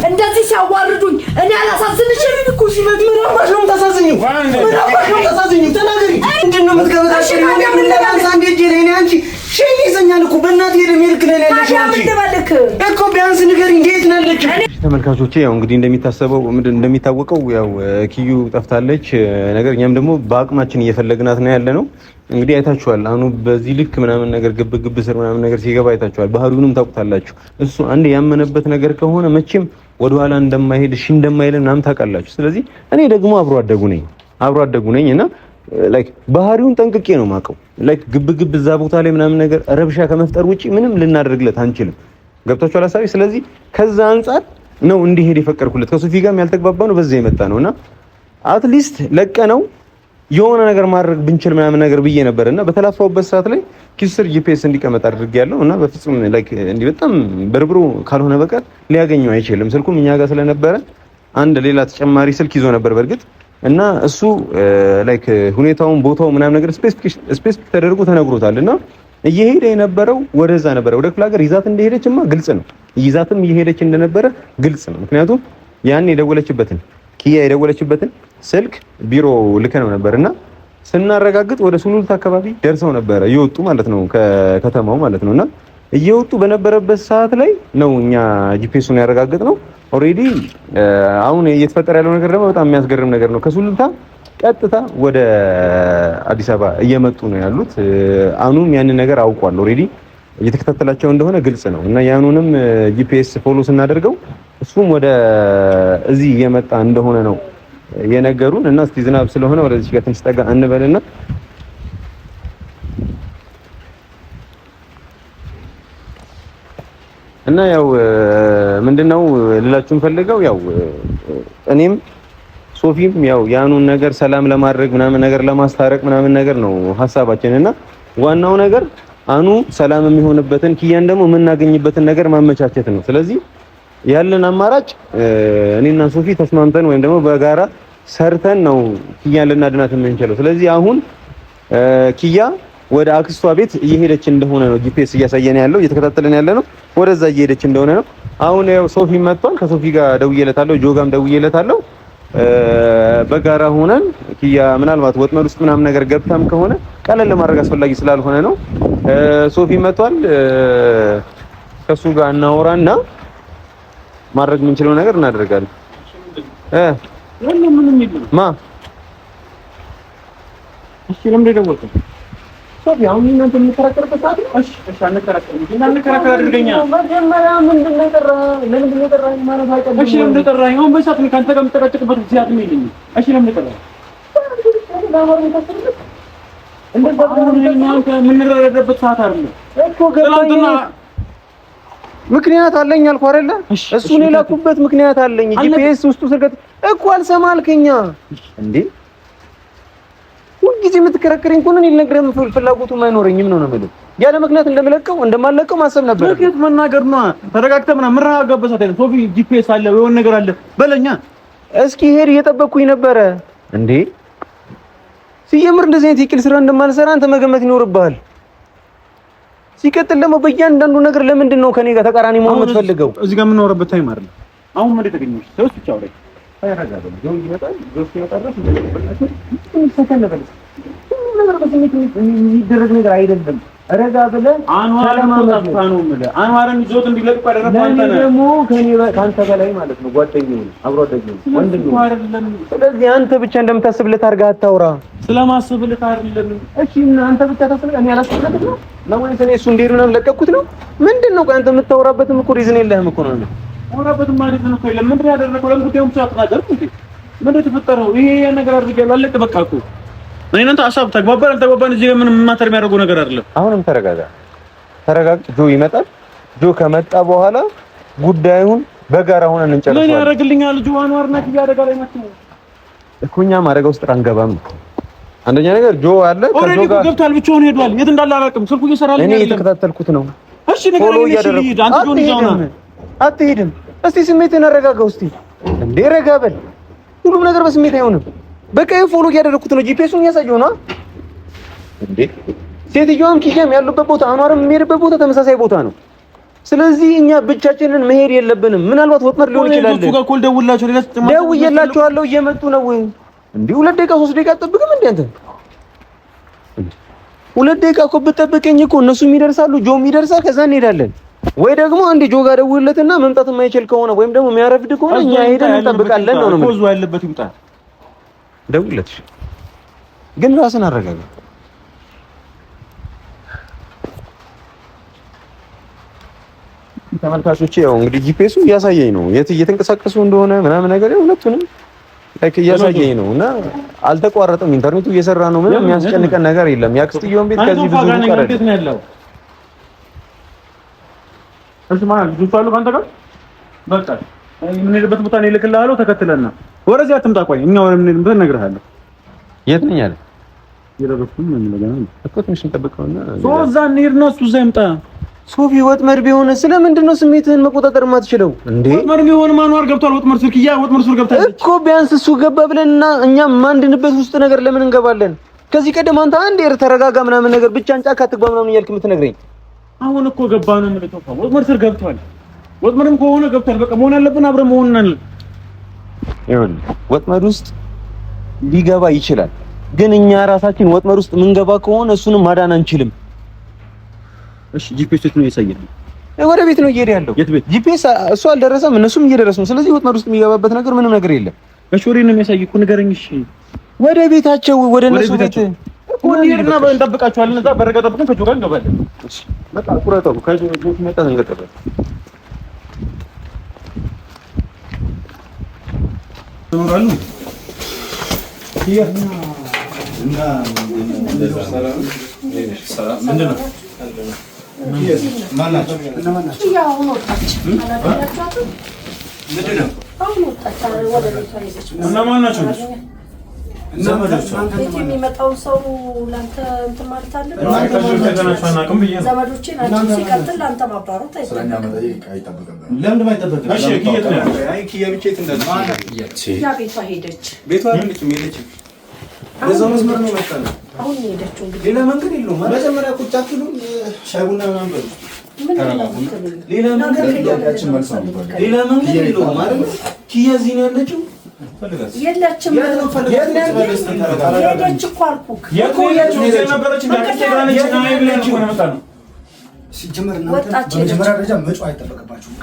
እንደዚህ ሲያዋርዱኝ እኔ አላሳዝንሽም እኮ ሲመጡ ምናባሽ ነው ተሳዝኝ ተናገሪ ምንድነው የምትገበታሽ ምን ለማንሳ እንዴት ይሄኔ አንቺ ሸይ ይዘኛል እኮ በእናት ሄደም ይልክነን ያለሽ አንቺ እኮ ቢያንስ ንገሪ እንዴት ናለች ተመልካቾቼ ያው እንግዲህ እንደሚታወቀው ያው ኪዩ ጠፍታለች ነገር እኛም ደግሞ በአቅማችን እየፈለግናት ነው ያለነው እንግዲህ አይታችኋል አሁን በዚህ ልክ ምናምን ነገር ግብ ስር ምናምን ነገር ሲገባ አይታችኋል ባህሪውንም ታውቁታላችሁ እሱ አንድ ያመነበት ነገር ከሆነ መቼም ወደ ኋላ እንደማይሄድ እሺ እንደማይለን ምናምን ታውቃላችሁ ስለዚህ እኔ ደግሞ አብሮ አደጉ ነኝና ላይክ ባህሪውን ጠንቅቄ ነው ማቀው ላይክ ግብ እዛ ቦታ ላይ ምናምን ነገር ረብሻ ከመፍጠር ውጪ ምንም ልናደርግለት አንችልም ገብታችኋል ሐሳቢ ስለዚህ ከዛ አንፃር ነው እንዲሄድ የፈቀርኩለት ከሶፊ ጋርም ያልተግባባ ነው በዛ የመጣ ነውና አትሊስት ለቀነው የሆነ ነገር ማድረግ ብንችል ምናምን ነገር ብዬ ነበርና በተላፋውበት ሰዓት ላይ ኪስር ጂፒኤስ እንዲቀመጥ አድርጌያለሁ እና በፍጹም ላይክ እንዲ በጣም በርብሮ ካልሆነ በቀር ሊያገኘው አይችልም ስልኩም እኛ ጋር ስለነበረ አንድ ሌላ ተጨማሪ ስልክ ይዞ ነበር በርግጥ እና እሱ ላይክ ሁኔታውን ቦታው ምናምን ነገር ስፔሲፊክ ተደርጎ ተነግሮታልና እየሄደ የነበረው ወደዛ ነበር ወደ ክፍለ ሀገር ይዛት እንደሄደችማ ግልጽ ነው ይዛትም እየሄደች እንደነበረ ግልጽ ነው ምክንያቱም ያን ኪያ የደወለችበትን ስልክ ቢሮ ልከነው ነበርና ስናረጋግጥ ወደ ሱሉልታ አካባቢ ደርሰው ነበር እየወጡ ማለት ነው ከከተማው ማለት ነውና እየወጡ በነበረበት ሰዓት ላይ ነው እኛ ጂፒኤሱን ያረጋግጥነው ኦሬዲ አሁን እየተፈጠረ ያለው ነገር ደግሞ በጣም የሚያስገርም ነገር ነው ከሱሉልታ ቀጥታ ወደ አዲስ አበባ እየመጡ ነው ያሉት አኑም ያን ነገር አውቋል ኦሬዲ እየተከታተላቸው እንደሆነ ግልጽ ነው እና ያኑንም ጂፒኤስ ፎሎ ስናደርገው እሱም ወደ እዚህ እየመጣ እንደሆነ ነው የነገሩን እና እስቲ ዝናብ ስለሆነ ወደዚህ ጋር ትንሽ ጠጋ እንበልና እና ያው ምንድነው ልላችሁም ፈልገው ያው እኔም ሶፊም ያው ያኑን ነገር ሰላም ለማድረግ ምናምን ነገር ለማስታረቅ ምናምን ነገር ነው ሐሳባችንና ዋናው ነገር አኑ ሰላም የሚሆንበትን ኪያን ደግሞ የምናገኝበትን ነገር ማመቻቸት ነው ስለዚህ ያለን አማራጭ እኔና ሶፊ ተስማምተን ወይም ደግሞ በጋራ ሰርተን ነው ኪያን ልናድናት የምንችለው ስለዚህ አሁን ኪያ ወደ አክስቷ ቤት እየሄደች እንደሆነ ነው ጂፒኤስ እያሳየን ያለው እየተከታተለን ያለ ነው ወደዛ እየሄደች እንደሆነ ነው አሁን ያው ሶፊ መጥቷል ከሶፊ ጋር ደውዬለታለሁ ጆጋም ደውዬለታለሁ በጋራ ሆነን ኪያ ምናልባት ወጥመድ ውስጥ ምናምን ነገር ገብታም ከሆነ ቀለል ለማድረግ አስፈላጊ ስላልሆነ ነው ሶፊ መጥቷል ከሱ ጋር እናወራና ማድረግ የምንችለው ነገር እናደርጋለን ምንም ማ እሺ ለምን ደወልከኝ ሶፊ አሁን እናንተ የምትከራከሩበት ሰዓት እሺ አንከራከር አድርገኛ መጀመሪያ ምንድነው የጠራ ለምንድነው የጠራኝ ማለት አይቀርም እሺ ለምን ተጠራኝ አሁን በሰዓት ነው ካንተ ጋር የምትጨቃጨቅበት ጊዜያት ምን ይልኝ እሺ ለምን ተጠራኝ የምንረዳበት ሰዓት አይደለም እኮ ገባኝ ምክንያት አለኝ አልኩ አይደለ እሱን የላኩበት ምክንያት አለኝ ጂፒኤስ ውስጡ ስርገት እኮ አልሰማልከኛ እንዴ ሁልጊዜ የምትከራከረኝ ከሆነ እኔ ልነግርህ ፍላጎቱም አይኖረኝም ነው የምልህ ያለ ምክንያት እንደማለቀው ማሰብ ነበር ምክንያት መናገር ነው ተረጋግተህ ምናምን ምራጋበት አይደል ሶፊ ጂፒኤስ አለ የሆነ ነገር አለ በለኛ እስኪ ሄድ እየጠበቅኩኝ ነበረ እንዴ ሲጀምር እንደዚህ አይነት የቂል ስራ እንደማልሰራ አንተ መገመት ይኖርብሃል ሲቀጥል ደግሞ በእያንዳንዱ ነገር ለምንድን ነው ከኔ ጋር ተቃራኒ መሆን የምትፈልገው እዚህ ጋር የምንወራበት ታይም አይደለም አሁን ምን ተገኘሽ ሰውስ ብቻ አውሪ ታያራጋለህ ጆን ይመጣል ጆስ ይመጣል እንደነበርናችሁ ሰከን ነበር ነገር በስሜት የሚደረግ ነገር አይደለም ረጋ ብለህ አንዋርን ተጣጣኑ ማለት አንዋርን ይዞት እንዲለቅ ያደረገው አንተ ነህ ደግሞ ከኔ ካንተ በላይ ማለት ነው ጓደኛዬ አብሮ አደገኝ ወንድሜ አይደለም ስለዚህ አንተ ብቻ እንደምታስብለት አድርገህ አታውራ ስለማስብለት አይደለም እሺ አንተ ብቻ ታስብለት እኔ አላስብለት ነው ወይስ እኔ እሱ እንዴት ነው ለቀኩት ነው ምንድነው አንተ የምታወራበትም እኮ ሪዝን የለህም እኮ ነው ወራበት ማለት ነው። ቆይ ለምን ያደረገው ለምን ጉዳዩን ሳትናገር እንዴ? ምን ተፈጠረው? ይሄ ነገር አድርገህ አለቀ በቃ እኮ እኔ እናንተ ሐሳብ ተግባባን አልተግባባን እዚህ ምን ማተር የሚያደርገው ነገር አይደለም። አሁንም ተረጋጋ። ጆ ይመጣል። ጆ ከመጣ በኋላ ጉዳዩን በጋራ ሆነን እንጨርሳለን። ምን ያደርግልኛል? ጆ አንዋርና ያደርጋ ላይ ማለት ነው እኮ እኛ ማድረግ ውስጥ አንገባም። አንደኛ ነገር ጆ አለ ከጆ ጋር ገብቷል። ብቻውን ሄዷል። የት እንዳለ አላውቅም። ስልኩ እየሰራልኝ አይደለም። እኔ እየተከታተልኩት ነው። እሺ ነገር ይሄድ አንተ ጆን ይዛውና አትሄድም። እስቲ ስሜትን አረጋጋው። እስቲ እንዴ ረጋ በል። ሁሉም ነገር በስሜት አይሆንም። በቃ ፎሎ እያደረኩት ነው። ጂፒኤሱን እያሳየው ነው እንዴ። ሴትዮዋም ኪሻም ያሉበት ቦታ አንዋርም የሚሄድበት ቦታ ተመሳሳይ ቦታ ነው። ስለዚህ እኛ ብቻችንን መሄድ የለብንም። ምናልባት ወጥመድ ሊሆን ይችላል። እሱ ጋር ኮል ደውዬላቸዋለሁ እየመጡ ነው እንዴ። 2 ደቂቃ 3 ደቂቃ አትጠብቅም እንዴ አንተ? 2 ደቂቃ እኮ ብትጠብቀኝ እኮ እነሱም ይደርሳሉ፣ ጆም ይደርሳል። ከዛ እንሄዳለን። ወይ ደግሞ አንዴ ጆ ጋር ደውልለትና መምጣት የማይችል ከሆነ ወይም ደግሞ የሚያረፍድ ከሆነ እኛ ሄደን እንጠብቃለን ነው ነው ኮዝ ያለበት ይምጣ። ደውልለት ግን ራስን አረጋጋ። ተመልካቾቼ ያው እንግዲህ ጂፒኤሱ እያሳየኝ ነው የት እየተንቀሳቀሱ እንደሆነ ምናምን ነገር ያው ሁለቱንም ላይክ እያሳየኝ ነው እና አልተቋረጠም። ኢንተርኔቱ እየሰራ ነው። ምንም የሚያስጨንቀን ነገር የለም። ያክስትየውን ቤት ከዚህ ብዙ ቀረደ። እሺ ማለት ልጅ አሉ ካንተ ጋር በቃ የምንሄድበት ቦታ ነው ልክልሃለሁ። ተከትለና ወደዚህ አትምጣ። ቆይ እኛ ወደ የምንሄድበት እነግርሃለሁ። የት ነኝ አለ ይረበኩኝ ምን ነገር ነው እኮ ትንሽ እንጠብቀውና ሶዛ እንሂድና እሱ እዛ ይምጣ። ሶፊ ወጥመድ ቢሆን ስለምንድን ነው ስሜትህን መቆጣጠር የማትችለው እንዴ? ወጥመድ ቢሆን ማንዋር ገብቷል። ወጥመድ ስልክያ ወጥመድ ስር ገብታለች እኮ ቢያንስ እሱ ገባ ብለንና እኛ ማንድንበት ውስጥ ነገር ለምን እንገባለን? ከዚህ ቀደም አንተ አንዴ ተረጋጋ ምናምን ነገር ብቻን ጫካ አትግባ ምናምን እያልክ የምትነግረኝ አሁን እኮ ገባ ነው የምልህ። ወጥመድ ስር ገብቷል። ወጥመድም ከሆነ ገብቷል። በቃ መሆን ያለብን አብረን መሆን ነን። ይሁን ወጥመድ ውስጥ ሊገባ ይችላል፣ ግን እኛ ራሳችን ወጥመድ ውስጥ የምንገባ ከሆነ እሱንም ማዳን አንችልም። እሺ ጂፒኤስ ነው ያሳየኝ። ወደ ቤት ነው እየሄደ ያለው። የት ቤት? ጂፒኤስ እሱ አልደረሰም፣ እነሱም እየደረሱ ነው። ስለዚህ ወጥመድ ውስጥ የሚገባበት ነገር ምንም ነገር የለም። እሺ ወሬ ነው የሚያሳይ እኮ ንገረኝ። እሺ ወደ ቤታቸው ወደ እነሱ ቤት እኮ እንሂድና እንጠብቃቸዋለን። እዛ በረጋ ጠብቀን ከጆ ጋር እንገባለን። እሺ በቃ ቁረጠው። ከጆ መጣ እንገጠበል ተኖራሉ ይያና እና ሰላም ምንድነው? ማናቸው? ያው ወጣች አላደረጋችሁ ምንድነው? አሁን ወጣች ወደ ቤቷ ሄደች። እና ማናቸው? ዘመዶች ቤት የሚመጣው ሰው ላንተ እንትን ማለት አለበት። ዘመዶቼ ናቸው። ሲቀጥል ላንተ ማባረር ስለኛ መጠየቅ አይጠበቅብህም። ለምን አይጠበቅብህም? እሺ ኪየት ነው? አይ ኪያ ብቻ እንደነ ያ ቤቷ ሄደች። ቤቷ አይደለችም የለችም። በዛው መስመር ነው መጣ ነው። አሁን ሄደችው። እንግዲህ ሌላ መንገድ የለውም። መጀመሪያ ቁጭ አትሉ ሻይ ቡና ምናምን በሉ። ሌላ መንገድ የለውም ማለት ነው። ኪያ እዚህ ነው ያለችው። የለችም። ሄደች እኮ አልኩህ። ሲጀመር እናንተ በመጀመሪያ ደረጃ መጮህ አይጠበቅባችሁም።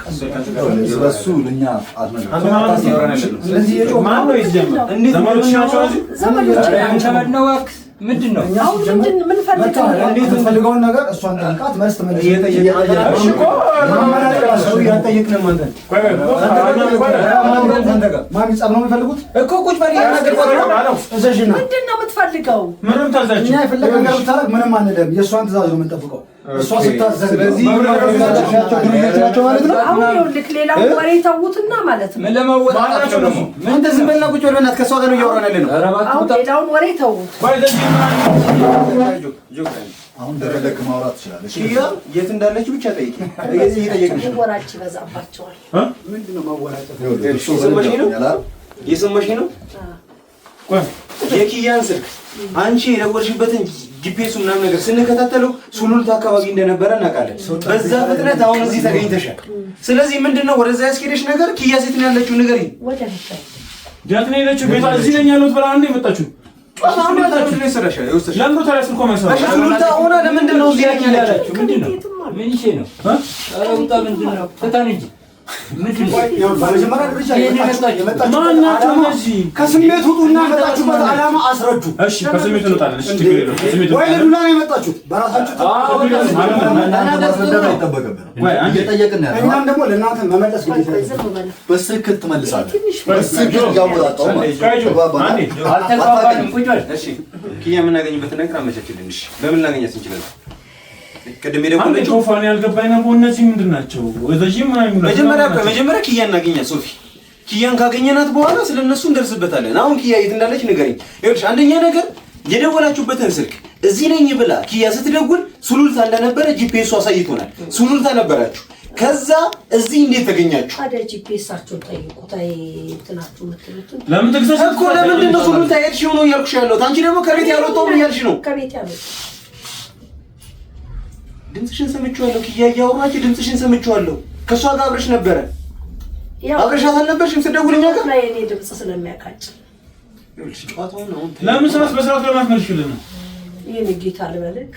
እሱ ለኛ ምንድን ነው አሁን ምን ፈልገው እንዴት ፈልገውን ነገር እሷን ጠይቃት መልስ ተመልሽ ማሚ ጸብ ነው የሚፈልጉት እኮ ቁጭ በል እዘዥና ምንድን ነው የምትፈልገው? ምንም ታዛዥ እኛ የፈለገ ነገር ብታረግ ምንም አንልም። የእሷን ትእዛዝ ነው የምንጠብቀው። እሷ ስታዘዝ ስለዚህ ናቸው ማለት ነው። አሁን ይኸውልህ ሌላው ወሬ ተውትና ማለት ነው። ምን ለማወጣጣቸው ደግሞ አንተ ዝም በልና ቁጭ በል በእናትህ። ከእሷ ጋር ነው እያወራን ያለ ነው። አሁን ሌላውን ወሬ ተውት። አሁን ደረደክ ማውራት ትችላለህ። ኪያ የት እንዳለች ብቻ ጠይቂ። እዚህ እየጠየቅንሽ ነው። ወራጭ ይበዛባቸዋል። ምንድነው ማወራጨት? የሰማሽ ነው። የኪያን ስልክ አንቺ የደወልሽበትን ጂፒኤስ ምናምን ነገር ስንከታተለው ሱሉልታ አካባቢ እንደነበረ እናውቃለን። በዛ ፍጥነት አሁን እዚህ ተገኝተሻል። ስለዚህ ምንድነው ወደዛ ያስኬደሽ ነገር? ኪያ ሴት ነው ያለችው ነገር ይሄ ወደ ቤት ጃት ነው ያለችው። ቤቷ እዚህ ነኝ ያሉት ብላ አንዴ መጣችሁ። አሁን ያታችሁ ነው ሰራሻ ይወስደሽ ለምን ተራስ ልኮ ማይሰራ ሱሉልታ ሆነ። ለምንድን ነው እዚህ ያለችው? ምንድነው ምን ይሄ ነው? አረውጣ ምንድነው? ፈታን እንጂ ከስሜት ውጡና የመጣችሁበት ዓላማ አስረዱ። እሺ ከስሜት እንወጣለን። እሺ ችግር የለውም። ከስሜት ወይ ለዱላ ነው የመጣችሁት በራሳችሁ እኛም ደግሞ ለእናንተ መመለስ በስክል ትመልሳለህ። ኪያ የምናገኝበትን ነገር አመቻችልን። እሺ በምን እናገኛት እንችላለን? ቅድም አንዴ ቶፋን ያልገባኝ ነው። እነዚህ ምንድን ናቸው? ወደጂም መጀመሪያ ኪያን እናገኛት ሶፊ። ኪያን ካገኘናት በኋላ ስለነሱ እንደርስበታለን። አሁን ኪያ የት እንዳለች ንገረኝ። ይኸውልሽ አንደኛ ነገር የደወላችሁበትን ስልክ እዚህ ነኝ ብላ ኪያ ስትደውል ሱሉልታ እንደነበረ ጂፒኤሱ አሳይቶናል። ሱሉልታ ነበራችሁ። ከዛ እዚህ እንዴት ተገኛችሁ? ታዲያ ጂፒኤሳችሁን ጠይቁት። አይ እንትናችሁ የምትሉትን ለምን ተግዛሽ እኮ ለምንድን ነው ሱሉልታ ሄድሽው ነው እያልኩሽ ያለሁት። አንቺ ደግሞ ከቤት ያልወጣሁም እያልሽ ነው። ከቤት ያልወጣሁ ድምፅሽን ሰምቼዋለሁ። ኪያ እያወራች ድምፅሽን ሰምቼዋለሁ። ከእሷ ጋር አብረሽ ነበረ። አብረሻት አልነበርሽም ስትደውልኛ ጋር ላይ እኔ ድምፅ ስለሚያካጭ ለምን ስራስ በስርዓት ለማትመልሽልን ነው? ይሄን ጌታ ልበልክ።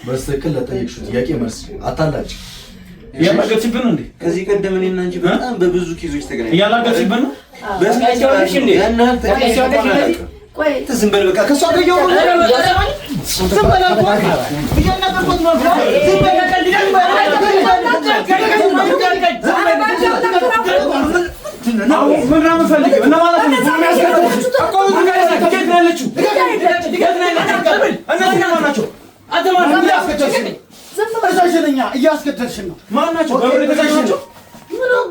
በስተክል ለጠየቅሽው ጥያቄ መልስ አታላጭ። ያላገችብን እንዴ? ከዚህ ቀደም እኔና አንቺ በጣም በብዙ ኬዞች ተገናኝተን ያላገችብን ነው። በስንት እንዴ ያናል ተቀየሰ ቆይ ዝም በል በቃ። ከሷ ጋር ያው ዝም በል አልኳት። እያናገርኩት ነው። ዝም በል ምን ነው ፈልገው እና ማለት ነው እያስገደልሽን ነው። ማናቸው ገብረ ተጋሽናቸው ምን ነው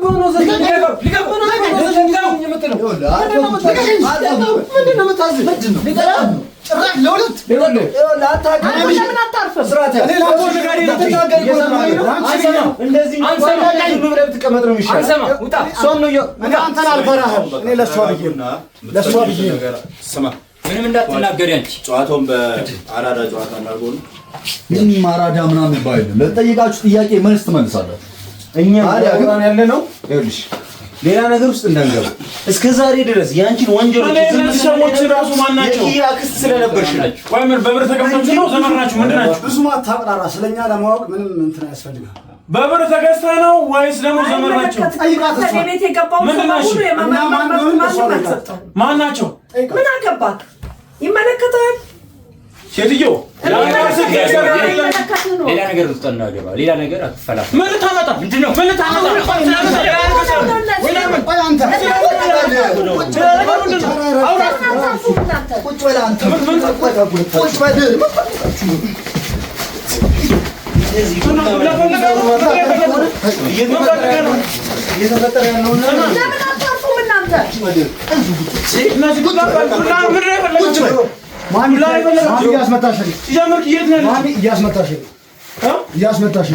ምንም እንዳትናገሪ አንቺ ጨዋታውን በአራዳ ጨዋታ እናድርገው። ምንም አራዳ ምናምን ባይል ለጠይቃችሁ ጥያቄ መልስ ትመልሳላችሁ። እኛ አሁን ያለ ነው። ይኸውልሽ ሌላ ነገር ውስጥ እንዳንገባ እስከ ዛሬ ድረስ ያንቺን ወንጀሎች ሰዎች ራሱ ማናቸው አክስት ስለነበርሽ ናቸው ወይ በብር ተገዝታችሁ ነው ዘመናችሁ ምንድን ናችሁ? ብዙ ማታቅራራ ስለኛ ለማወቅ ምንም እንትን ያስፈልጋል። በብር ተገዝታ ነው ወይስ ደግሞ ዘመን ናቸው? ቤት የገባው ሁሉ ማን ናቸው? ምን አገባክ? ይመለከታል። ሴትዮ ሌላ ነገር ውስጥ እናገባ ሌላ ነገር አትፈላ። ምን ታመጣ? ምንድነው? ምን ታመጣ? እየተፈጠረ ያለውና ለምን አታርፉም እናንተ? እያስመታሽ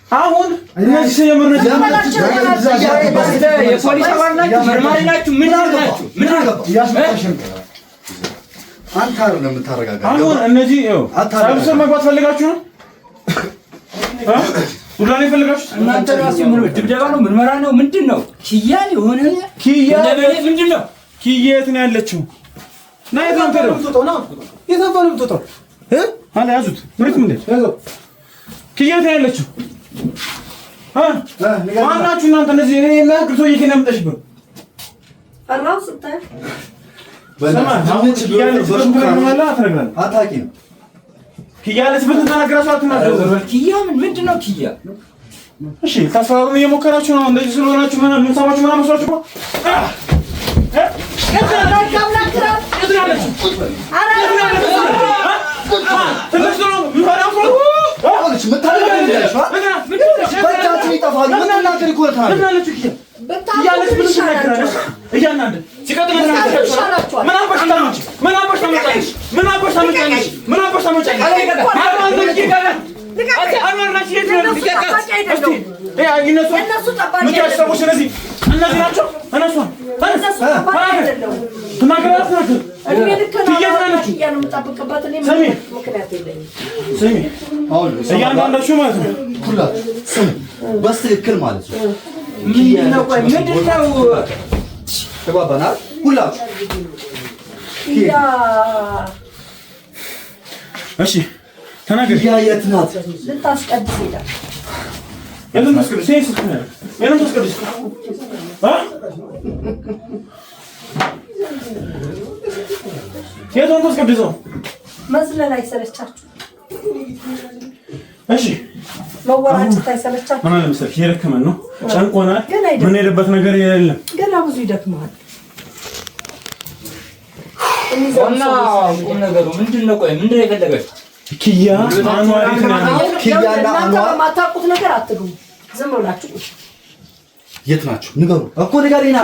አሁን እነዚህ የፖሊስ አባል ናችሁ? መርማሪ ናችሁ? ምን ናችሁ? ምን አንተ አይደለም የምታረጋጋው። አሁን እነዚህ ሳይብሰር መግባት ፈልጋችሁ ነው? ዱላኔ ፈልጋችሁ እናንተ ራሱ ምን ድብደባ ነው? ምርመራ ነው? ምንድን ነው? ኪያን የሆነ ኪያ ምንድን ነው? ኪያ የት ነው ያለችው? ና የት ነው የምትሄደው? የታባሉ የምትወጣው አለ ያዙት። ምሪት ምን ያዘው? ኪያ የት ነው ያለችው? ማናችሁ እናንተ እነዚህ እኔ የሚያክል ሰውዬ ከእኔ አምጣሽብን ፈራው ስታይ ኪያ ምንድን ነው? ኪያ እሺ ታስፈራሩ እየሞከራችሁ ነው። እንደዚህ ስለሆናችሁ ምን ሰማችሁ? ምን አመስላችሁ? እያንዳንዳችሁ ማለት ነው በስትክክል ማለት ነው። ምንድን ነው? ተባባናል ሁላችሁ። እሺ ተናገር። ያ የት ናት? ልታስቀድስ ሄዳ የለም መስከረም ሴንስ ነው የለም መስከረም የለም መስከረም መዝለል አይሰለቻችሁ? እሺ መወራጨት አይሰለቻችሁ? ምን አለ መሰለሽ የደከመን ነው ጨንቆናል። ምን ሄደበት ነገር የለም። ገና ብዙ ይደክማል። እና ቁም ነገሩ ምንድነው? ቆይ ምንድነው የፈለገችው? ኪያ አንዋሪት ነው። ኪያና አንዋር ማታውቁት ነገር አትግቡ። ዝም ብላችሁ የት ናችሁ? ንገሩ እኮ ንገሪና።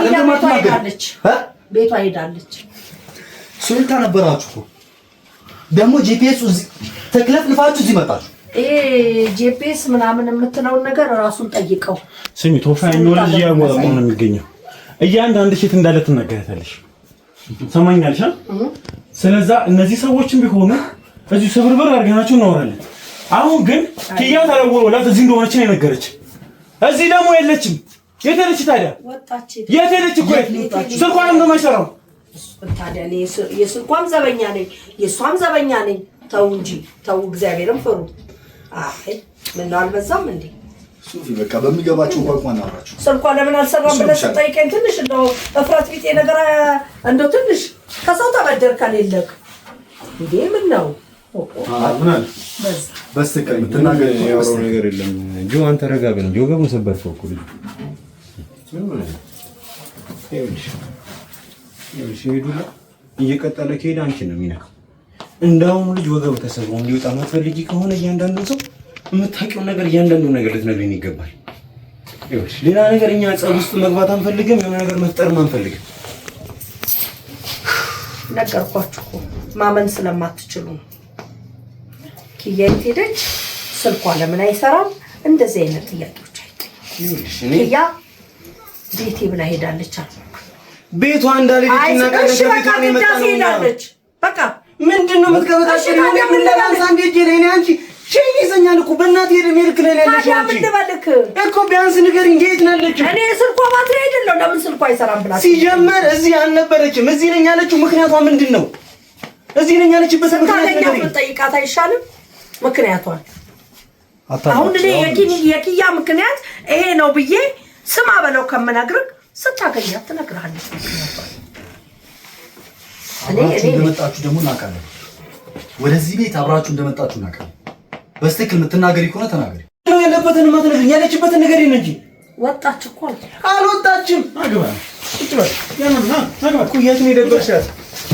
ቤቷ ሄዳለች። ሱልታ ነበራችሁ እኮ ደግሞ ጂፒኤስ ተክለፍልፋችሁ እዚህ መጣችሁ። ጂፒኤስ ምናምን የምትለውን ነገር ራሱን ጠይቀው። ስሚ ቶፋይ ነው ልጅ ያወጣው ነው የሚገኘው። እያንዳንዱ ሴት እንዳለ ትናገራታለሽ። ሰማኛልሽ? ስለዛ እነዚህ ሰዎችን ቢሆኑ እዚህ ስብርብር አድርገናቸው እናወራለን። አሁን ግን ኪያ ተለወላት እዚህ እንደሆነች ነው የነገረች። እዚህ ደግሞ የለችም። የት ሄደች ታዲያ? ወጣች። የት ሄደች እኮ ስልኳንም ነው የማይሰራው። ታዲያ እኔ የስልኳም ዘበኛ ነኝ የእሷም ዘበኛ ነኝ። ተው እንጂ ተው፣ እግዚአብሔርን ፍሩ። አይ ምን ነው አልበዛም እንዴ? ሱፊ በቃ በሚገባችሁ እንኳን አወራችሁ። ስልኳ ለምን አልሰራም ብለሽ ጠይቀኝ። ትንሽ እንደው እፍረት ቢጤ ነገር እንደው ትንሽ ከሰው ተበደርከን የለክ እንዴ? ምን ነው ምን አለ በስተቀር የምትናገር ያወራው ነገር የለም። ጆ አንተ ረጋ በል። ጆ ገቡን ሰበርከው እኮ ልጅ ምን ማለት ነው? ይኸውልሽ ሄዱላ እየቀጠለ ከሄደ አንቺን ነው የሚነካው። እንዳውም ልጅ ወገብ ተሰብሮ እንዲወጣ ማትፈልጊ ከሆነ እያንዳንዱ ሰው የምታውቂውን ነገር እያንዳንዱ ነገር ልትነግሪኝ ይገባል። ይኸውልሽ ሌላ ነገር እኛ ጸብ ውስጥ መግባት አንፈልግም። የሆነ ነገር መፍጠርም አንፈልግም። ነገርኳችሁ እኮ ማመን ስለማትችሉ ነው። ኪያ የት ሄደች? ስልኳ ለምን አይሰራም? እንደዚህ አይነት ጥያቄዎች አይጠይቁም። ኪያ ቤቴ ብላ ሄዳለች አልኩ። ቤቷ እንዳልሄደችና ከቤቷ ነው የመጣች። በቃ ምንድነው የምትከበታሽ? ምን ለማንሳ እንዴት ጀለኝ አንቺ ሸይ ይዘኛል እኮ በእናትህ ሄደ ሜልክ ላይ ያለሽ አንቺ ምን ልበልክ እኮ ቢያንስ ንገሪኝ፣ እንዴት ናለች? እኔ ስልኳ ባትሪ አይደለም ለምን ስልኳ አይሰራም ብላ ሲጀመር እዚህ አልነበረችም። እዚህ ነኝ ያለችው ምክንያቷ ምንድነው? እዚህ ነኝ ያለችበት ምክንያት ነው ጠይቃት አይሻልም? ምክንያቷን አሁን እኔ የኪያ ምክንያት ይሄ ነው ብዬ ስማ በለው ከምነግርህ ስታገኛት ትነግርሃለች ምክንያቷን። እኔ እንደመጣችሁ ደግሞ እናውቃለን። ወደዚህ ቤት አብራችሁ እንደመጣችሁ እናውቃለን። በስትክክል የምትናገሪ ከሆነ ተናገሪ። ነው ያለበትን ማትነግሪኝ ያለችበትን ነገር ይሄን እንጂ ወጣች እኮ አልወጣችም። አግባ ቁጭ በል ያንና አግባ እኮ የት ነው የደበሻት?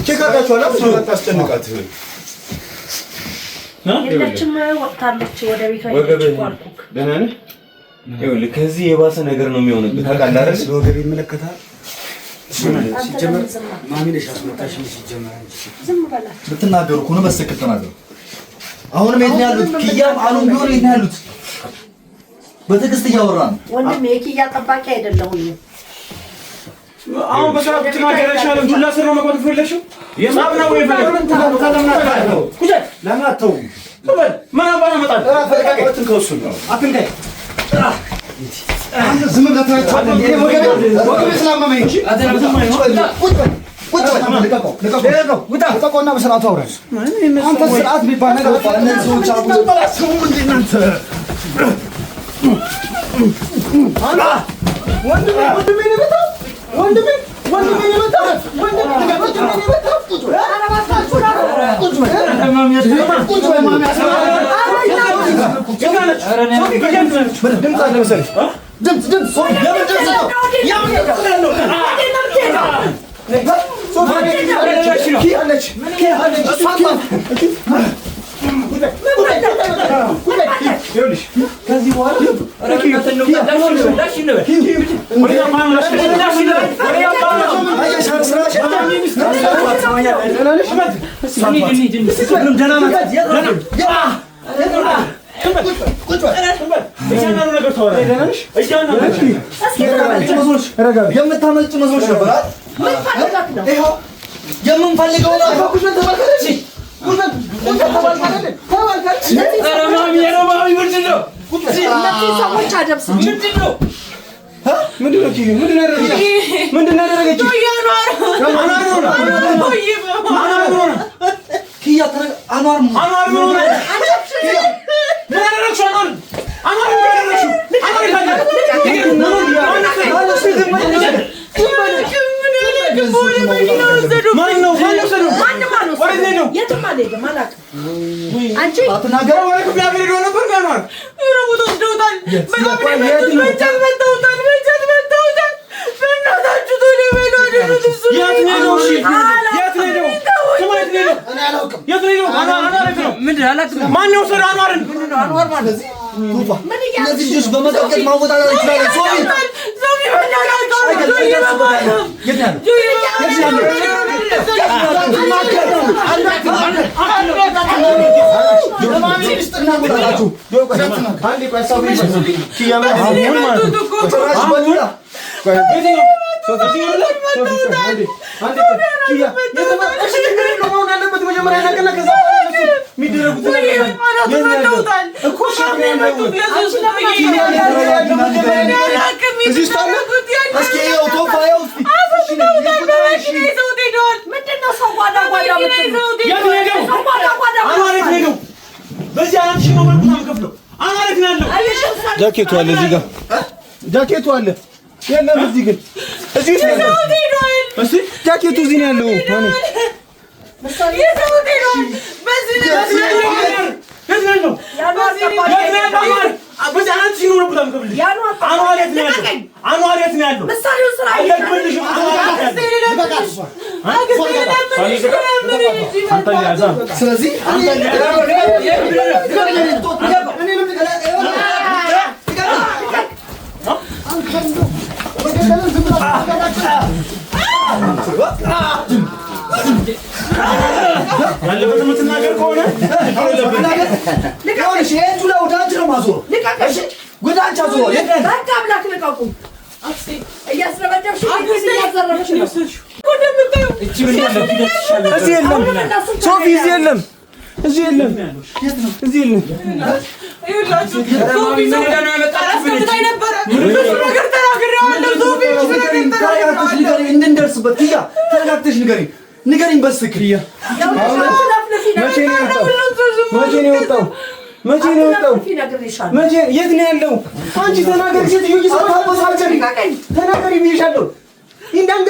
ቸካካችኋል አብዙ ታስጨንቃት የለችም። ወጣለች ወደ ቤቷ ሄደች። ደህና ነህ? ይኸውልህ ከዚህ የባሰ ነገር ነው የሚሆንብህ። ታውቃለህ አይደል? ወገብ ይመለከታል። ሲጀመር ማሚ ነሽ አስመጣሽ ሲጀመር ዝም በላት። ብትናገሩ ከሆነ በስትክክል ተናገሩ። አሁንም የት ነው ያሉት? ኪያም አሉን ቢሆን የት ነው ያሉት? በትዕግስት እያወራን ወንድም የኪያ ጠባቂ አይደለሁም። አሁን በሰዓት ትናገረሻል። ዱላ ስር ነው መቆጥ ፈለሽው የማብ ነው ወይ ፈለሽው ኩጀ ለማተው ተበል ማን አባና መጣል ፈለቀቀትን ከውሱ ነው አትንከይ አንተ ዝም ብለህ ተናገር። እኔ ወገቤ ስላመመኝ እንጂ ልቀቀውና በስርዓቱ አውራሽ። አንተ ስርዓት የሚባል ነገር እነዚህ ሰዎች ከዚህ በኋላ የምታመልጭ መስሎሽ ነበር። የምንፈልገው አኗር ማን ነው ሰደው? ወዴት ነው? የትም አልሄድም አላውቅም። አንቺ አትናገረው። ወይ ክፍለ ሀገር ሄዶ ነበር ጋኗል። ይረቡት ወስደውታል። በጣም መተውታል። በእናታችሁ ቶሎ በሉ አደረጉት። እሱ የት ነው? እሺ የት ነው? ከማን ነው? እኔ አላውቅም። የት ነው? አናረክ ነው። ምንድን አላውቅም። ማን ነው ሰደው? አንዋርን አንዋር ማለት ቱፋ እነዚህ ልጆች በመቀጥቀጥ ማወጣት ይችላል። ሶፊ ጃኬቱ አለ እዚህ ጋር ጃኬቱ አለ። የለም እዚህ ግን እዚህ ውስጥ ያለው እሺ፣ ጃኬቱ እዚህ ነው ያለው። ስለዚህ ያለበት የምትናገር ከሆነ ልቀቅሽ። የቱ ነው ወዳንቺ ነው ማዞር? ልቀቅሽ። ወዳንቺ አዞር። በቃ አምላክ ልቀቁ። እያስረበደብሽ እያዘረበሽ ነው። እዚህ የለም ሶፊ፣ እዚህ የለም፣ እዚህ የለም፣ እዚህ የለም። እንድንደርስበት ያ ተረጋግተሽ ንገሪኝ፣ ንገሪኝ በስትክክል። መቼ ነው የወጣው? መቼ ነው የወጣው? መቼ ነው የወጣው? መቼ የት ነው ያለው? አንቺ ተናገሪ። ሴትዮ እየሰማሽ ተናገሪ ብዬሻለሁ። እንዳንገ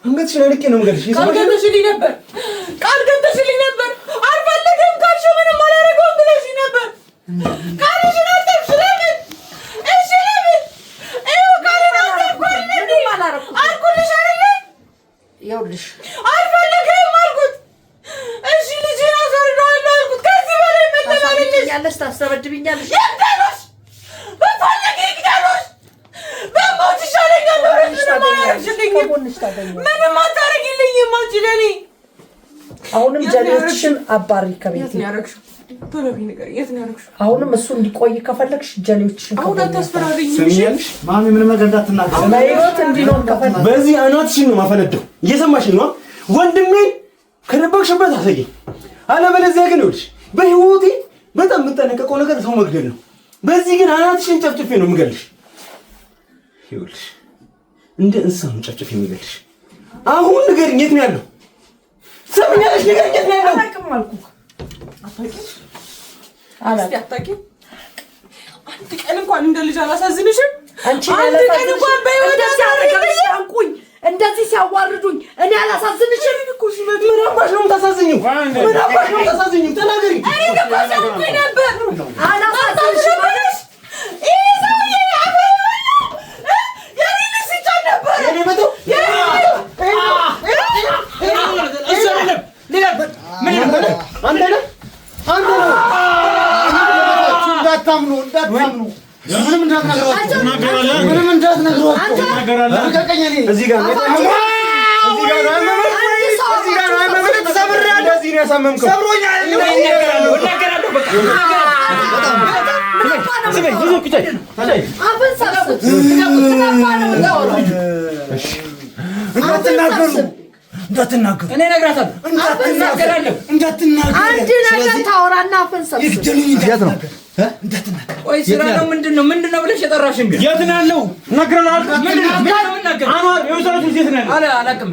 አንገትሽን አልቄ ነው የምገልሽ። ቃል ገብተሽልኝ ነበር፣ ቃል ገብተሽልኝ ነበር። አልፈለግም ካልሽ ምንም አላደርገውም ብለሽኝ ነበር። ቃልሽን አጠብሽ። ለምን? እሺ ለምን? ይኸው ቃልን አጠብኩኝ። ምንም አላደረኩም አልኩልሽ አይደለ? ይኸውልሽ አልፈለግም አልኩት። እሺ ልጅን አሳርደዋለሁ አልኩት። ከዚህ በላይ መለማለኛለሽ፣ ታስተበድብኛለሽ። ይግደሉሽ፣ በፈለገ ይግደሉሽ። በሞት ይሻለኛል። ምንም አታረጊልኝም አንቺ ለእኔ። አሁንም ጀሌዎችሽን አባሪ ከቤት። አሁንም እሱ እንዲቆይ ከፈለግሽ ጀሌዎችሽን አሁን አታስፈራሪኝ። ሰሚኛለሽ? ማሚ ምንም ነገር እንዳትናገር። በህይወት እንዲኖር ከፈለግሽ በዚህ አናትሽን ነው ማፈነደው። እየሰማሽኝ ነው? ወንድሜን ከደበቅሽበት አሳየኝ። አለበለዚያ ግን ይኸውልሽ በህይወቴ በጣም የምጠነቀቀው ነገር ሰው መግደል ነው። በዚህ ግን አናትሽን ጨፍጭፌ ነው የምገልሽ። ይኸውልሽ እንደ እንስሳ ነው ጨፍጭፌ የምገልሽ። አሁን ንገሪኝ፣ የት ነው ያለው? ሰምኛለሽ? ንገሪኝ፣ የት ነው ያለው? አላውቅም አልኩህ። አታውቂም? አንድ ቀን እንኳን እንደ ልጅ አላሳዝንሽም? አንቺ አንድ ቀን እንኳን በህይወት ያሳርቁኝ እንደዚህ ሲያዋርዱኝ እኔ አላሳዝንሽም? ምን አባሽ ነው የምታሳዝኝው? ምን አባሽ ነው የምታሳዝኝው? ተናገሪ። እኔ እኮ ሲያውቁኝ ነበር። አላሳዝንሽም? ይሄ ሰውዬ የኔ ልጅ ሲጫን ነበር። የኔ መተው እንዳታምኑ ምንም እንዳትነግሯቸው። እዚህ ጋር እንዳትናገሩ። እኔ እነግራታለሁ። እናገራለሁ። አንድ ነገር ታወራና አፍን ሰብስብ። ቆይ ስራ ነው ምንድን ነው ብለሽ የጠራሽኝ? ግን የት ነው ያለው? ነግረናል። ምንድን ነው የምናገረው? አንዋር የወሰዱት ልጅ የት ነው ያለው? አላውቅም።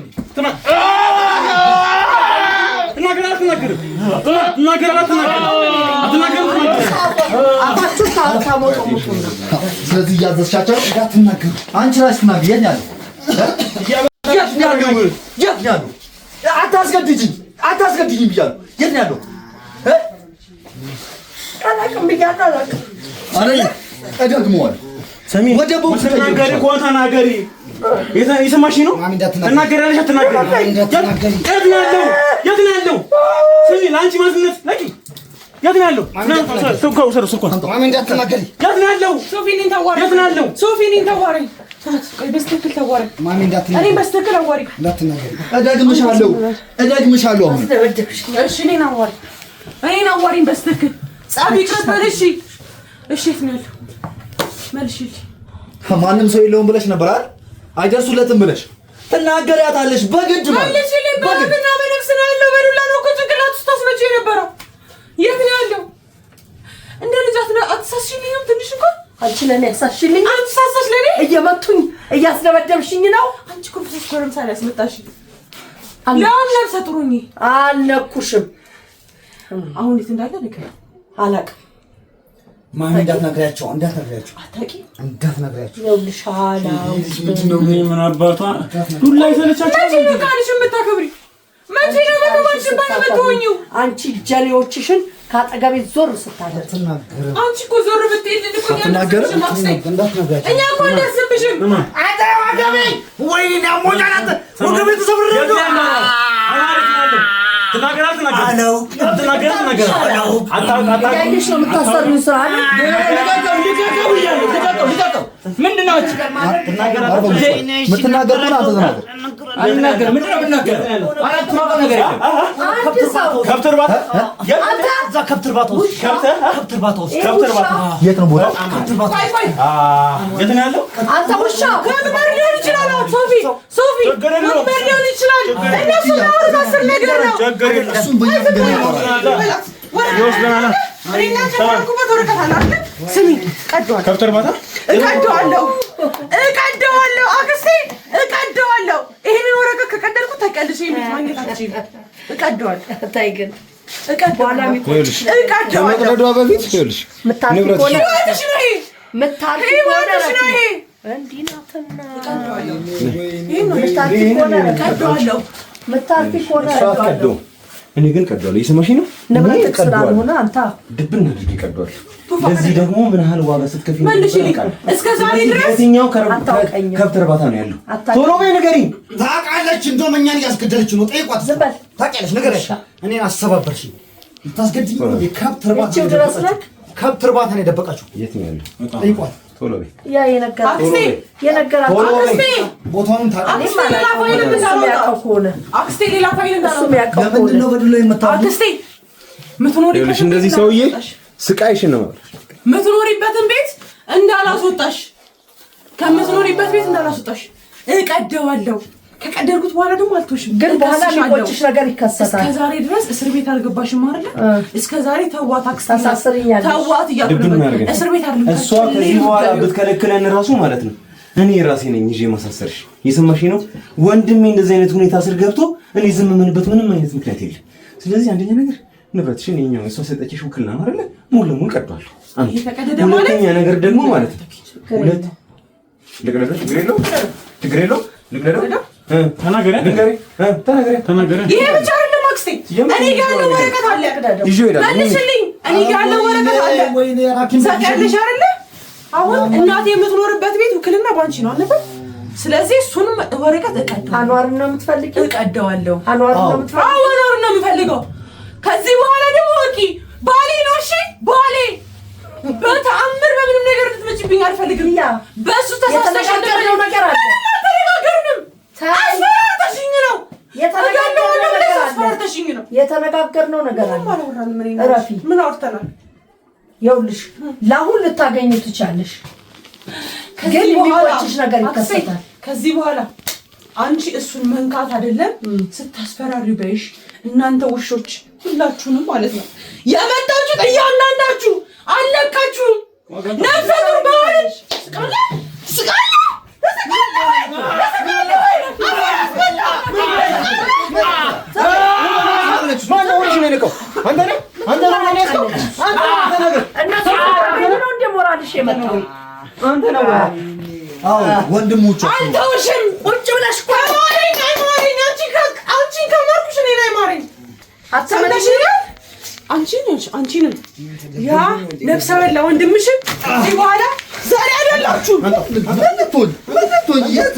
ስለዚህ እያዘዝሻቸው እንዳትናገሩ። አንቺ እራስሽ ትናገሪ። የት ነው ያለው? አታስገድጂኝ ብያለሁ። የት ነው ያለው? አላውቅም ብያለሁ። አላውቅም አይደል? እደግመዋለሁ። ሰሚ ወደ ቦክስ ተናገሪ እኮ ተናገሪ። የሰማሽኝ ነው? ትናገሪያለሽ አትናገሪ? የት ነው ያለው? ስሚ ለአንቺ ማዝነት ለቂ የት ነው ያለው? ማሚ እንዳትናገሪ። የት ነው ያለው? ሶፊን ታዋሪ። የት ነው ያለው? ሶፊን ታዋሪ። በስተክል ታዋሪ። ማሚ እንዳትናገሪ። እኔ በስተክል አዋሪ። እንዳትናገሪ። እደግምሻለሁ አሁን። እሺ እኔን አዋሪ። አዋሪኝ በስተክል ጻፍ ይቅርበል። እሺ የት ነው ያለው? መልሽልኝ። ማንም ሰው የለውም ብለሽ ነበር አይደል? አይደርሱለትም ብለሽ ትናገሪያታለሽ በግድ ማለት መልሽልኝ። በአብና በነፍስ ነው ያለው። በዱላ ነው እኮ ጭንቅላት ውስጥ ታስመጪው የነበረው። የት ነው ያለው? እንደ ልጅ አትሳሽልኝም? ትንሽ እንኳን አንቺ ለኔ ያሳሽልኝ። አንቺ ሳሳሽ ለኔ እየመቱኝ እያስደበደብሽኝ ነው። አንቺ እኮ ጎረምሳ ላይ ያስመጣሽኝ። ለአሁን ነፍሰ ጥሩኝ። አልነኩሽም። አሁን እንዴት እንዳለ ንገሪኝ። አላውቅም። ማሚ እንዳትነግሪያቸው። አታውቂም? እንዳትነግሪያቸው። ይኸውልሽ አላውቅም። ምን አባቷ ዱላ ይሰለቻቸው። መቼ ነው ቃልሽን የምታከብሪ? መቼ ነው መተባልሽን ባለመተወኝው? አንቺ ጀሌዎችሽን ከአጠገቤ ዞር ስታደርግ አንቺ እኮ ዞር ብትሄድ እኮ እንዳትነግሪያቸው። እኛ እኮ እንደርስብሽም። አጠገቤ ወይ ደግሞ ጃናት ወገቤ ተሰብረው ያይሽ ነው የምታሰሪው ስራ ምንድን ነው የምትናገር? አልናገርም። ምንድን ነው የምናገረው? አራት ማውቀው ነገር የለም። ከብት እርባታ እዛ ከብት እርባታ ውስጥ የት ነው ቦታው? የት ነው ያለው? አንተ ውሻ ከበር ሊሆን ይችላል። ሶፊ ከበር ሊሆን ይችላል። እነሱ ያወሩት አስር ነገር ነው። እሱም በእኛ ገና ይወስደናል። እኔና ተናኩበት ወረቀት አለ አይደል? ስሚ ቀደዋለሁ። ከብት እርባታ እቀደዋለሁ። አክስቴ እቀደዋለሁ። ይሄንን ወረቀት ከቀደልኩ ተቀልሽ የሚት ማግኘት አትችይም። እቀደዋለሁ። ታይ ግን እቀደዋለሁ። ከመቅደዷ በፊት ይኸውልሽ ንብረት ህይወትሽ ነው ይሄ። ህይወትሽ ነው ይሄ። እንዲህ ናትና እቀደዋለሁ። ምታርፊ ከሆነ ቀደው እኔ ግን ቀደዋለሁ። እየሰማሽኝ ነው? ንብረት ስላልሆነ አንተ ድብን አድርጌ ቀደዋለሁ። ለዚህ ደግሞ ምን ያህል ዋጋ ስትከፍይ መልሽልኝ። እስከ ዛሬ ድረስ የትኛው ከብት እርባታ ነው ያለው? ቶሎ በይ ንገሪኝ። ታውቃለች። እንደውም እኛን እያስገደለች ነው። ጠይቋት። ዝም በል። ታውቂያለሽ። ንገረሽ። እኔን አሰባበርሽኝ። ልታስገድኝ ነው። የከብት እርባታ እቺው ድረስ ነክ ከብት እርባታ ነው የደበቃችሁ። የት ነው ያለው? ጠይቋት። ቶሎ በይ። ያ የነገራት አክስቴ ቦታውን አክስቴ ሌላ ፋይል እንዳላወጣው ከሆነ አክስቴ ሌላ ፋይል እንዳላወጣው ለምንድን ነው በዱላ የምታወጣው? አክስቴ ምትኖሪበት እንደዚህ ሰውዬ ስቃይሽን ነው ምትኖሪበትን ቤት እንዳላስወጣሽ ከምትኖሪበት ቤት እንዳላስወጣሽ እቀደዋለሁ። ከቀደርኩት በኋላ ደግሞ አልተውሽም። ግን በኋላ የሚቆጭሽ ነገር ይከሰታል። እስከ ዛሬ ድረስ እስር ቤት አልገባሽም አይደል? እስከ ዛሬ ተዋት አክስቴ ታሳስሪኛለሽ። ተዋት እያልኩ ነበር። እስር ቤት አይደለም እሷ ከዚህ በኋላ ብትከለክለን ራሱ ማለት ነው እኔ ራሴ ነኝ ይዤ ማሳሰርሽ። የሰማሽ ነው? ወንድሜ እንደዚህ አይነት ሁኔታ ስር ገብቶ እኔ ዝም የምልበት ምንም አይነት ምክንያት የለም። ስለዚህ አንደኛ ነገር ንብረትሽን የኛው እሷ ሰጠችሽ ውክልና ነው አይደል? ሙሉ ለሙሉ ቀዷለሁ። ሁለተኛ ነገር ደግሞ ማለት ነው ችግር የለውም ተናገረ። ይሄ ብቻ አይደለም አክስቴ፣ እኔ ጋር ያለው ወረቀት አለ። መልስልኝ። እኔ ጋር ያለው ወረቀት አለ። ሰቀልሽ አይደለ? አሁን እናቴ የምትኖርበት ቤት ውክልና ባንቺ ነው አልነበር? ስለዚህ እሱንም ወረቀት እቀደዋለሁ። አንዋርን ነው የምትፈልጊው? እቀደዋለሁ። አንዋርን ነው የምትፈልጊው? አንዋርን ነው የምፈልገው። ከዚህ በኋላ ደግሞ ወቂ ባሌ ነው። እሺ ባሌ በተአምር በምንም ነገር እንድትመጪብኝ አልፈልግም። ያ በሱ ተሳስተሻለሁ ነገር አለ። አስፈራርተሽኝ ነው የተነጋገርነው ነገር አለ። እረፊ። ምን አውርተናል? ይኸውልሽ ለአሁን ልታገኙ ትቻለሽ፣ ግን የሚቆጭሽ ነገር ይከሰታል። ከዚህ በኋላ አንቺ እሱን መንካት አይደለም ስታስፈራሪው በይሽ። እናንተ ውሾች ሁላችሁንም ማለት ነው የመጣችሁት እያንዳንዳችሁ አለቃችሁም ነፍሰ ጡር በሆነች ስቃለ ወንድሞቹ አልተውሽም። ቁጭ ብለሽ አንቺ ከመር ያ ነፍሰ በላ ወንድምሽን እዚህ በኋላ ዛሬ አይደላችሁ ምንድን የት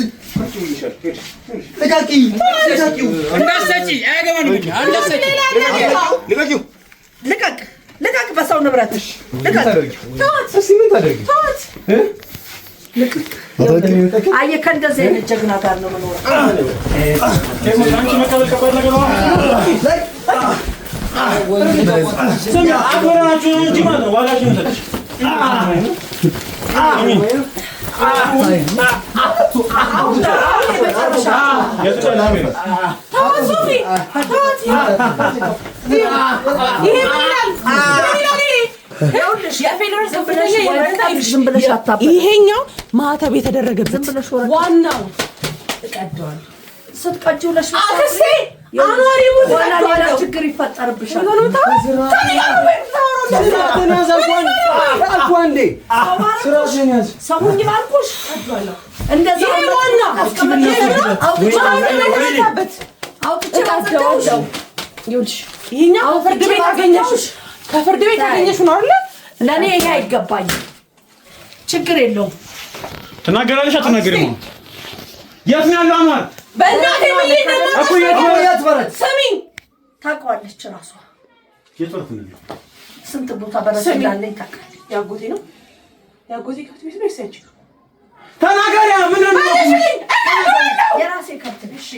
ልቀቂው እንዳሰጪ አያገባንም እንዳሰጪ ልቀቅ በሰው ንብረት ልቀቅ አየህ ከእንደዚህ አይነት ጀግና ጋር ነው የምኖረው አንቺ መቀበል ከባድ ነገር ነው ስሚ አክብረናችሁ ነው እንጂ ማለት ነው ዋጋሽን እንሰጥሽ ይሄኛው ማህተብ የተደረገበት ዋናው እቀደዋል ስትቀጂው ለሽ አክሴ አኗሪ ሙት ዋላ ችግር ይፈጠርብሻል ሰሙኝ ባልኩሽ ቀደዋለሁ እንደዛ ዋና ይሄኛው ፍርድ ቤት አገኘሽ ከፍርድ ቤት አገኘሽ ነው አይደል ለኔ ይሄ አይገባኝም ችግር የለውም ትናገራለሽ አትናገሪም የት ነው ያለው አማር በእናቴ ምን ይደረግ የት በረት ስሚኝ ታውቀዋለች ራሷ የት ወርት ነው ስንት ቦታ በረስ እንዳለኝ ታውቃለች ያጎቴ ነው ያጎቴ ከብት ቤት ነው ይሰጭ ተናገሪያ ምን ነው የራሴ ከብት እሺ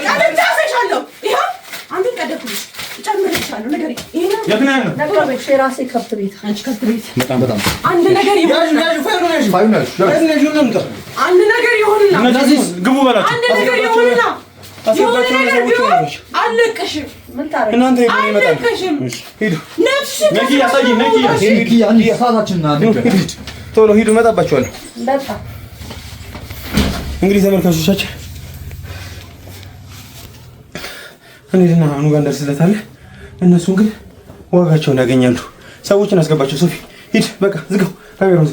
ቀደምታፈሻለሁ ይሄ አንተን ቀደኩልሽ ጨምርልሻለሁ ነገር ይሄ የት ነው ያለው ነገሮች የራሴ ከብት ቤት አንቺ ከብት ቤት በጣም አንድ ነገር ይሆንና አንድ ነገር ይሆንና እነዚህ ግቡ በላችሁ አንድ ነገር ይሆንና አሰባችሁ ሰዎች አለቅሽም ምን ታረግ እናንተ ይሄን ይመጣል አለቅሽም ሂዱ ነፍስ ነቂ ያሳይ ነቂ ቶሎ ሂዱ መጣባችኋለሁ በቃ እንግዲህ ተመልካቾቻችን እኔና አኑ ጋር እንደርስለታለን እነሱ ግን ዋጋቸውን ያገኛሉ ሰዎችን አስገባቸው ሶፊ ሂድ በቃ ዝጋው ካሜራውን